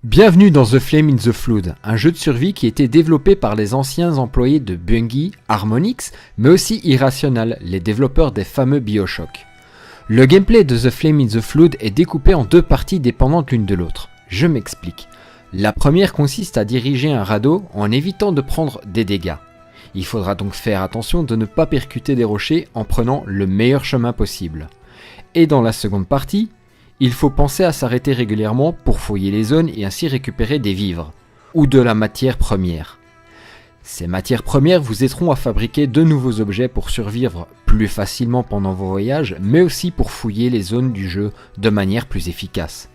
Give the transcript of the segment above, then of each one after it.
Bienvenue dans The Flame in the Flood, un jeu de survie qui a été développé par les anciens employés de Bungie, Harmonix, mais aussi Irrational, les développeurs des fameux BioShock. Le gameplay de The Flame in the Flood est découpé en deux parties dépendantes l'une de l'autre. Je m'explique. La première consiste à diriger un radeau en évitant de prendre des dégâts. Il faudra donc faire attention de ne pas percuter des rochers en prenant le meilleur chemin possible. Et dans la seconde partie, il faut penser à s'arrêter régulièrement pour fouiller les zones et ainsi récupérer des vivres, ou de la matière première. Ces matières premières vous aideront à fabriquer de nouveaux objets pour survivre plus facilement pendant vos voyages, mais aussi pour fouiller les zones du jeu de manière plus efficace.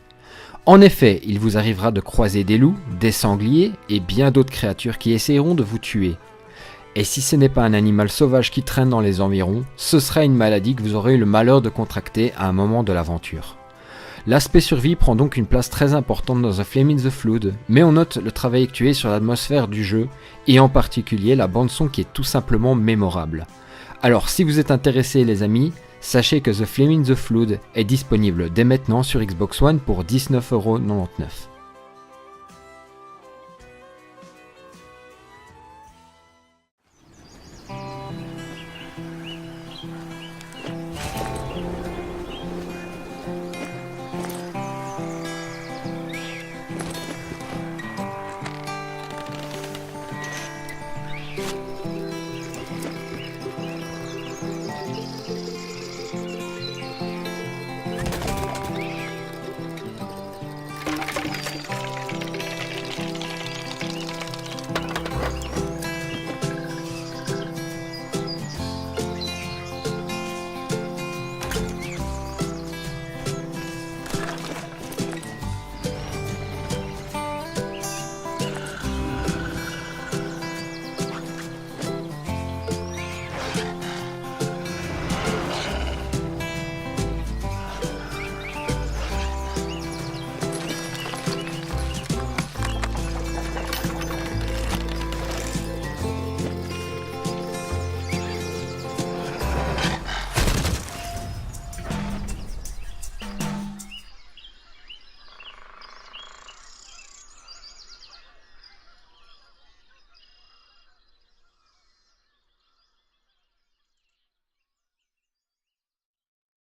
En effet, il vous arrivera de croiser des loups, des sangliers et bien d'autres créatures qui essaieront de vous tuer. Et si ce n'est pas un animal sauvage qui traîne dans les environs, ce sera une maladie que vous aurez eu le malheur de contracter à un moment de l'aventure. L'aspect survie prend donc une place très importante dans The Flame in the Flood, mais on note le travail effectué sur l'atmosphère du jeu, et en particulier la bande son qui est tout simplement mémorable. Alors si vous êtes intéressés les amis, sachez que The Flame in the Flood est disponible dès maintenant sur Xbox One pour 19,99 €.